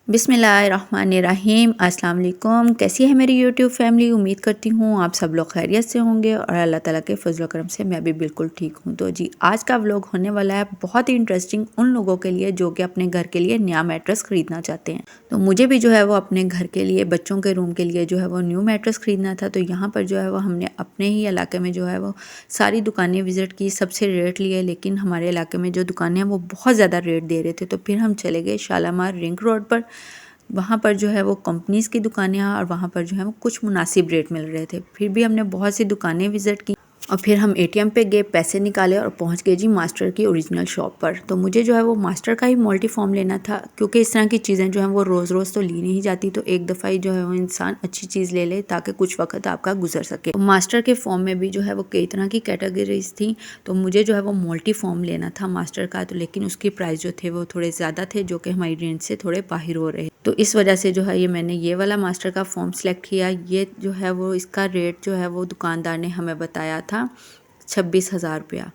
बिस्मिल्लाहिर्रहमानिर्रहीम। अस्सलाम वालेकुम। कैसी है मेरी यूट्यूब फैमिली? उम्मीद करती हूँ आप सब लोग खैरियत से होंगे और अल्लाह ताला के फजल व करम से मैं भी बिल्कुल ठीक हूँ। तो जी आज का व्लॉग होने वाला है बहुत ही इंटरेस्टिंग उन लोगों के लिए जो कि अपने घर के लिए नया मैट्रेस ख़रीदना चाहते हैं। तो मुझे भी जो है वो अपने घर के लिए बच्चों के रूम के लिए जो है वो न्यू मैट्रेस ख़रीदना था। तो यहाँ पर जो है वो हमने अपने ही इलाके में जो है वो सारी दुकानें विज़िट की, सबसे रेट लिए, लेकिन हमारे इलाके में जो दुकानें हैं वो बहुत ज़्यादा रेट दे रहे थे। तो फिर हम चले गए शालामार रिंग रोड पर। वहाँ पर जो है वो कंपनीज़ की दुकानें हैं और वहाँ पर जो है वो कुछ मुनासिब रेट मिल रहे थे। फिर भी हमने बहुत सी दुकानें विज़िट की और फिर हम एटीएम पे गए, पैसे निकाले और पहुँच गए जी मास्टर की ओरिजिनल शॉप पर। तो मुझे जो है वो मास्टर का ही मल्टी फॉर्म लेना था, क्योंकि इस तरह की चीज़ें जो हैं वो रोज़ रोज़ तो ली नहीं जाती। तो एक दफ़ा ही जो है वो इंसान अच्छी चीज़ ले ले ताकि कुछ वक्त आपका गुजर सके। तो मास्टर के फॉर्म में भी जो है वो कई तरह की कैटेगरीज थी। तो मुझे जो है वो मल्टी फॉर्म लेना था मास्टर का, तो लेकिन उसकी प्राइस जो थे वो थोड़े ज़्यादा थे, जो कि हमारी रेंज से थोड़े बाहर हो रहे। तो इस वजह से जो है मैंने ये वाला मास्टर का फॉर्म सेलेक्ट किया। ये जो है वो इसका रेट जो है वो दुकानदार ने हमें बताया था 26,000 रुपया,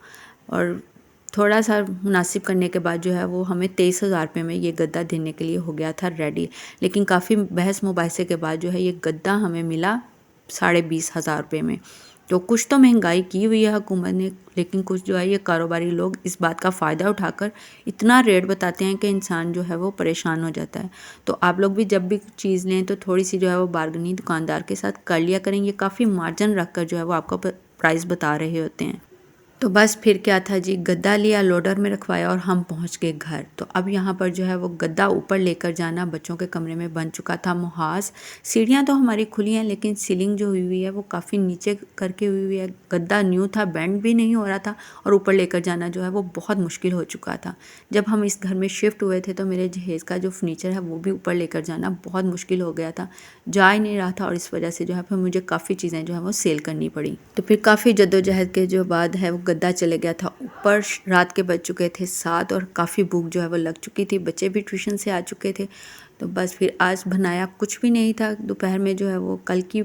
और थोड़ा सा मुनासिब करने के बाद जो है वो हमें 23,000 रुपये में ये गद्दा देने के लिए हो गया था रेडी। लेकिन काफ़ी बहस मुबाहिसे के बाद जो है ये गद्दा हमें मिला 20,500 रुपये में। तो कुछ तो महंगाई की हुई है हुकूमत ने, लेकिन कुछ जो है ये कारोबारी लोग इस बात का फ़ायदा उठाकर इतना रेट बताते हैं कि इंसान जो है वो परेशान हो जाता है। तो आप लोग भी जब भी चीज़ लें तो थोड़ी सी जो है वो बार्गेनिंग दुकानदार के साथ कर लिया करें। ये काफ़ी मार्जिन रख कर जो है वो आपको प्राइस बता रहे होते हैं। तो बस फिर क्या था जी, गद्दा लिया, लोडर में रखवाया और हम पहुंच गए घर। तो अब यहाँ पर जो है वो गद्दा ऊपर लेकर जाना बच्चों के कमरे में बन चुका था मुहास। सीढ़ियाँ तो हमारी खुली हैं, लेकिन सीलिंग जो हुई हुई है वो काफ़ी नीचे करके हुई हुई है। गद्दा न्यू था, बेंड भी नहीं हो रहा था और ऊपर लेकर जाना जो है वो बहुत मुश्किल हो चुका था। जब हम इस घर में शिफ्ट हुए थे तो मेरे जहेज़ का जो फर्नीचर है वो भी ऊपर लेकर जाना बहुत मुश्किल हो गया था, जा ही नहीं रहा था, और इस वजह से जो है फिर मुझे काफ़ी चीज़ें जो है वो सेल करनी पड़ी। तो फिर काफ़ी जद्दोजहद के जो बाद है वो गद्दा चले गया था ऊपर। रात के बज चुके थे 7 और काफ़ी भूख जो है वो लग चुकी थी, बच्चे भी ट्यूशन से आ चुके थे। तो बस फिर आज बनाया कुछ भी नहीं था। दोपहर में जो है वो कल की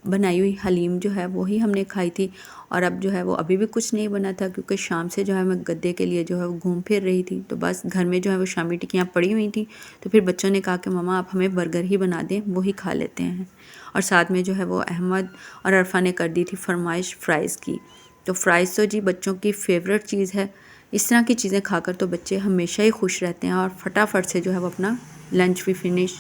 बनाई हुई हलीम जो है वही हमने खाई थी, और अब जो है वो अभी भी कुछ नहीं बना था, क्योंकि शाम से जो है मैं गद्दे के लिए जो है वो घूम फिर रही थी। तो बस घर में जो है वो शामी टिक्कियाँ पड़ी हुई थी। तो फिर बच्चों ने कहा कि मम्मा आप हमें बर्गर ही बना दें, वही खा लेते हैं। और साथ में जो है वो अहमद और अरफा ने कर दी थी फरमाइश फ़्राइज़ की। तो फ़्राइज़ तो जी बच्चों की फ़ेवरेट चीज़ है। इस तरह की चीज़ें खाकर तो बच्चे हमेशा ही खुश रहते हैं और फटाफट से जो है वो अपना लंच भी फिनिश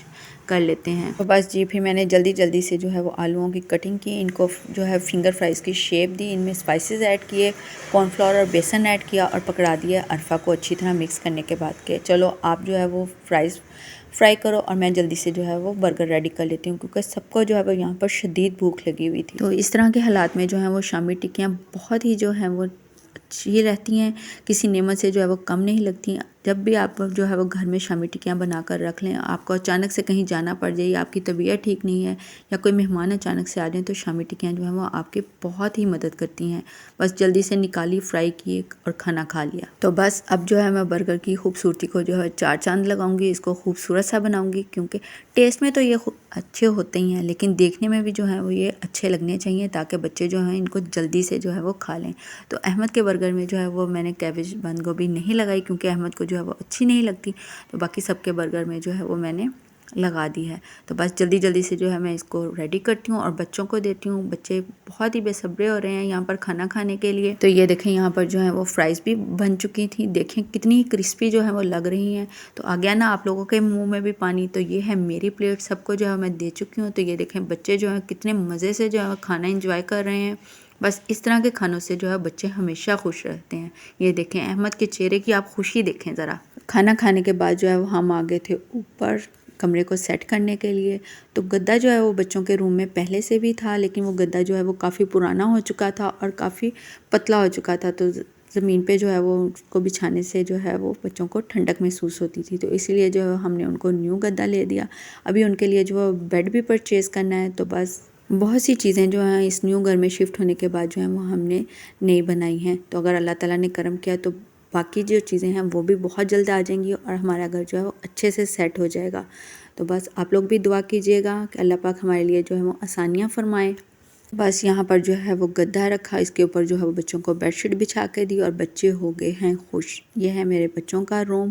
कर लेते हैं। तो बस जी फिर मैंने जल्दी जल्दी से जो है वो आलूओं की कटिंग की, इनको जो है फिंगर फ्राइज़ की शेप दी, इनमें स्पाइसेस ऐड किए, कॉर्नफ्लोर और बेसन ऐड किया और पकड़ा दिया अरफा को अच्छी तरह मिक्स करने के बाद के चलो आप जो है वो फ्राई करो और मैं जल्दी से जो है वो बर्गर रेडी कर लेती हूँ, क्योंकि सबको जो है वो यहाँ पर शदीद भूख लगी हुई थी। तो इस तरह के हालात में जो है वो शामी टिक्कियाँ बहुत ही जो हैं वो अच्छी रहती हैं, किसी नेमत से जो है वो कम नहीं लगती। जब भी आप जो है वो घर में शामी टिक्कियाँ बना कर रख लें, आपको अचानक से कहीं जाना पड़ जाए, आपकी तबीयत ठीक नहीं है या कोई मेहमान अचानक से आ जाए, तो शामी टिक्कियाँ जो हैं वो आपकी बहुत ही मदद करती हैं। बस जल्दी से निकाली, फ्राई किए और खाना खा लिया। तो बस अब जो है मैं बर्गर की खूबसूरती को जो है 4 चांद लगाऊंगी, इसको खूबसूरत सा बनाऊंगी, क्योंकि टेस्ट में तो ये अच्छे होते ही हैं, लेकिन देखने में भी जो है वो ये अच्छे लगने चाहिए ताकि बच्चे जो हैं इनको जल्दी से जो है वो खा लें। तो अहमद के बर्गर में जो है वो मैंने कैबेज बंद गोभी नहीं लगाई, क्योंकि अहमद को जो है वो अच्छी नहीं लगती। तो बाकी सबके बर्गर में जो है वो मैंने लगा दी है। तो बस जल्दी जल्दी से जो है मैं इसको रेडी करती हूँ और बच्चों को देती हूँ। बच्चे बहुत ही बेसब्रे हो रहे हैं यहाँ पर खाना खाने के लिए। तो ये देखें यहाँ पर जो है वो फ्राइज़ भी बन चुकी थी, देखें कितनी क्रिस्पी जो है वो लग रही हैं। तो आ गया ना आप लोगों के मुंह में भी पानी। तो ये है मेरी प्लेट, सबको जो है मैं दे चुकी हूँ। तो ये देखें बच्चे जो हैं कितने मज़े से जो है खाना इंजॉय कर रहे हैं। बस इस तरह के खानों से जो है बच्चे हमेशा खुश रहते हैं। ये देखें अहमद के चेहरे की आप खुशी देखें ज़रा। खाना खाने के बाद जो है वो हम आ गए थे ऊपर कमरे को सेट करने के लिए। तो गद्दा जो है वो बच्चों के रूम में पहले से भी था, लेकिन वो गद्दा जो है वो काफ़ी पुराना हो चुका था और काफ़ी पतला हो चुका था। तो ज़मीन पे जो है वो उसको बिछाने से जो है वो बच्चों को ठंडक महसूस होती थी। तो इसीलिए जो है हमने उनको न्यू गद्दा ले दिया। अभी उनके लिए जो है बेड भी परचेज़ करना है। तो बस बहुत सी चीज़ें जो हैं इस न्यू घर में शिफ्ट होने के बाद जो है वो हमने नई बनाई हैं। तो अगर अल्लाह ताला ने करम किया तो बाकी जो चीज़ें हैं वो भी बहुत जल्द आ जाएंगी और हमारा घर जो है वो अच्छे से सेट हो जाएगा। तो बस आप लोग भी दुआ कीजिएगा कि अल्लाह पाक हमारे लिए जो है वो आसानियाँ फरमाए। बस यहाँ पर जो है वो गद्दा रखा, इसके ऊपर जो है वो बच्चों को बेडशीट बिछा के दी और बच्चे हो गए हैं खुश। ये है मेरे बच्चों का रूम।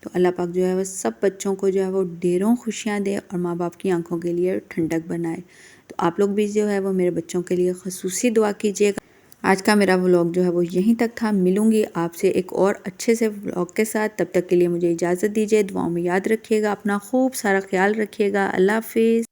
तो अल्लाह पाक जो है वो सब बच्चों को जो है वो ढेरों खुशियाँ दे और माँ बाप की आंखों के लिए ठंडक बनाए। तो आप लोग भी जो है वो मेरे बच्चों के लिए खसूसी दुआ कीजिएगा। आज का मेरा व्लॉग जो है वो यहीं तक था। मिलूंगी आपसे एक और अच्छे से व्लॉग के साथ। तब तक के लिए मुझे इजाज़त दीजिए। दुआओं में याद रखिएगा, अपना खूब सारा ख्याल रखिएगा। अल्लाह हाफिज़।